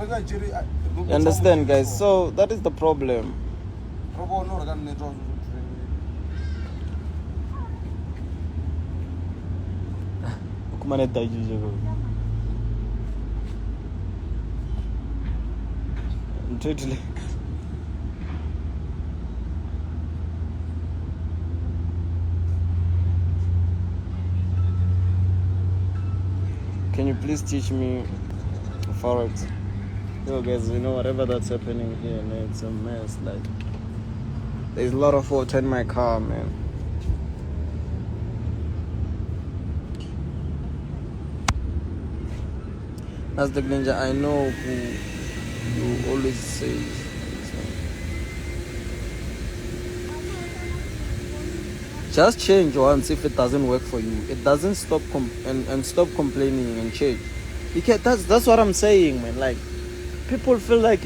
You understand, guys? So that is the problem. Can you please teach me Forex? Yo guys, you know whatever that's happening here, man, it's a mess. Like, there's a lot of water in my car, man. Nasdaq Ninja, I know who you always say. Just change once. If it doesn't work for you, it doesn't stop and stop complaining and change. You can't, that's what I'm saying, man. Like, people feel like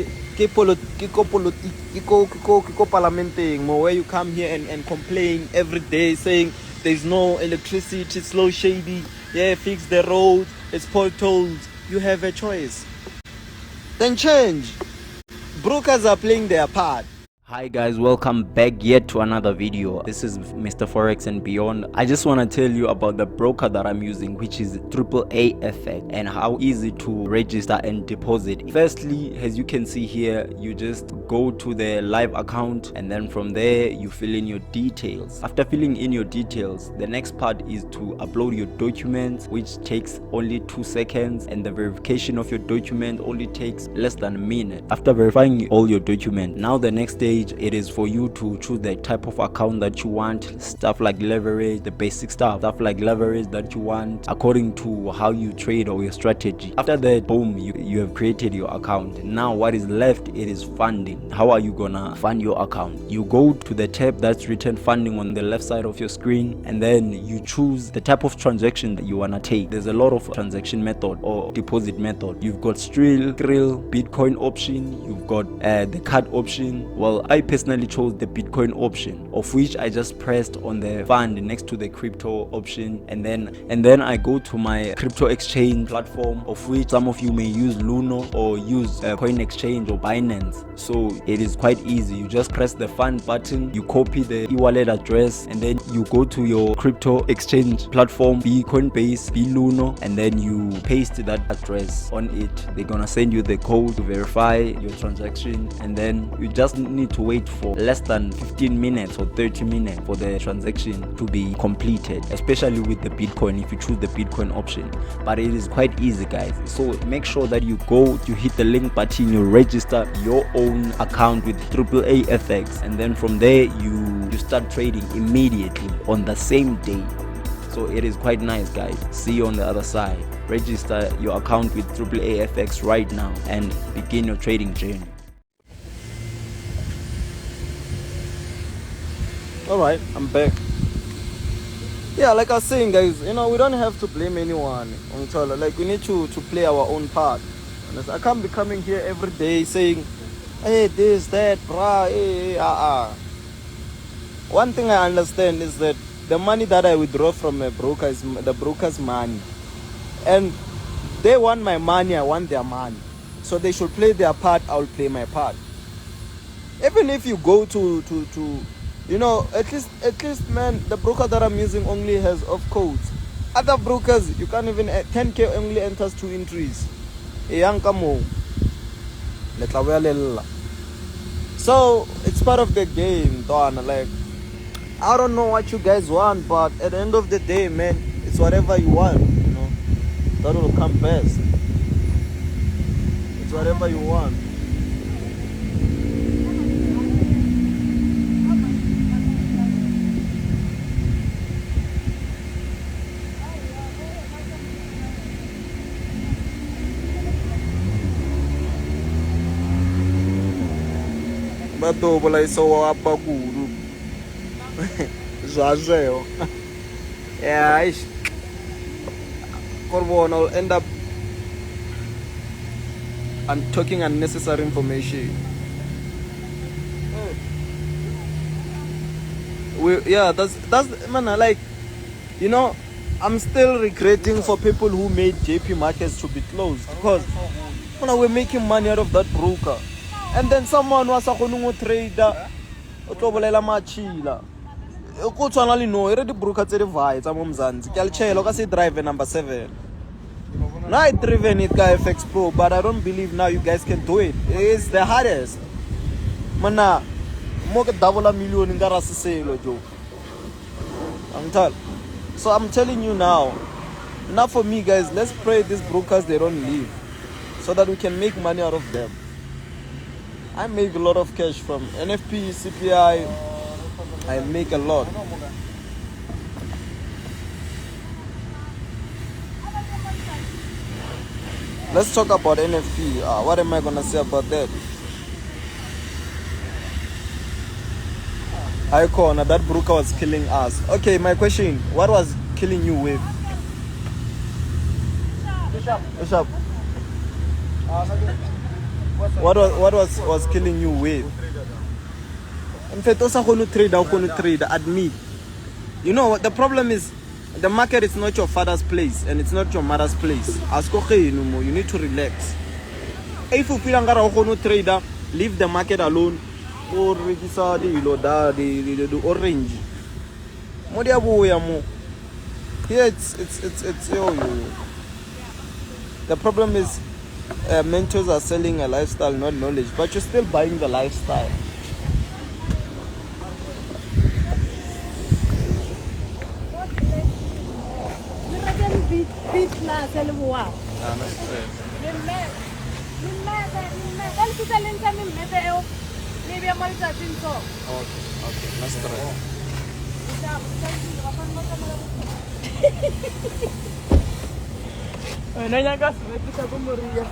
parliamenting where you come here and complain every day saying there's no electricity, it's low shady, yeah, fix the road, it's potholes. You have a choice. Then change. Brokers are playing their part. Hi guys, welcome back yet to another video. This is Mr. Forex and Beyond. I just want to tell you about the broker that I'm using, which is AAA and how easy to register and deposit. Firstly, as you can see here, you just go to the live account and then from there you fill in your details. After filling in your details, the next part is to upload your documents, which takes only 2 seconds, and the verification of your document only takes less than a minute. After verifying all your documents, now the next stage, it is for you to choose the type of account that you want, stuff like leverage, the basic stuff like leverage that you want according to how you trade or your strategy. After that, boom, you have created your account. Now what is left, it is funding. How are you gonna fund your account? You go to the tab that's written funding on the left side of your screen, and then you choose the type of transaction that you wanna take. There's a lot of transaction method or deposit method. You've got Skrill, Bitcoin option, you've got the card option. Well, I personally chose the Bitcoin option, of which I just pressed on the fund next to the crypto option, and then I go to my crypto exchange platform, of which some of you may use Luno or use Coin Exchange or Binance. So it is quite easy. You just press the fund button, you copy the e-wallet address, and then you go to your crypto exchange platform, be Coinbase, be Luno, and then you paste that address on it. They're gonna send you the code to verify your transaction, and then you just need to wait for less than 15 minutes or 30 minutes for the transaction to be completed, especially with the Bitcoin if you choose the Bitcoin option. But it is quite easy, guys. So make sure that you hit the link button, you register your own account with AAA, and then from there you start trading immediately on the same day. So it is quite nice, guys. See you on the other side. Register your account with AAA right now and begin your trading journey. Alright, I'm back. Yeah, like I was saying, guys, you know, we don't have to blame anyone. Like, we need to play our own part. I can't be coming here every day saying, hey, this, that, brah, hey, One thing I understand is that the money that I withdraw from a broker is the broker's money. And they want my money, I want their money. So they should play their part, I'll play my part. Even if you go to you know, at least, man, the broker that I'm using only has off codes. Other brokers, you can't even, 10K only enters 2 entries. So, it's part of the game, Donna. Like, I don't know what you guys want, but at the end of the day, man, it's whatever you want, you know. That will come best. It's whatever you want. Batobola iso apakuru. Zwazweo. Yeah, ish. Korbon, I'll end up talking unnecessary information. That's man, like, you know, I'm still regretting for people who made JP markets to be closed, because When we're making money out of that broker. And then someone was a trader. Otobolela machila. Go to only know already broker tse di vai tsa mo Mzansi. Ke alchelo ka se drive number 7. Now I driven it guy FX Pro, but I don't believe now you guys can do it. It's the hardest. Mana mo ke double a million in garage sale jo. So I'm telling you now for me guys, let's pray these brokers they don't leave so that we can make money out of them. I make a lot of cash from NFP, CPI. I make a lot. Let's talk about NFP. What am I gonna say about that? Icon, that broker was killing us. Okay, my question: what was killing you with? Bishop. What was killing you with? In fact, also trade. Admit. You know what the problem is? The market is not your father's place and it's not your mother's place. You need to relax. If you feel like trader, leave the market alone. Or the orange. Here it's the problem is mentors are selling a lifestyle, not knowledge, but you're still buying the lifestyle. Nanya kas, kita pun meriah.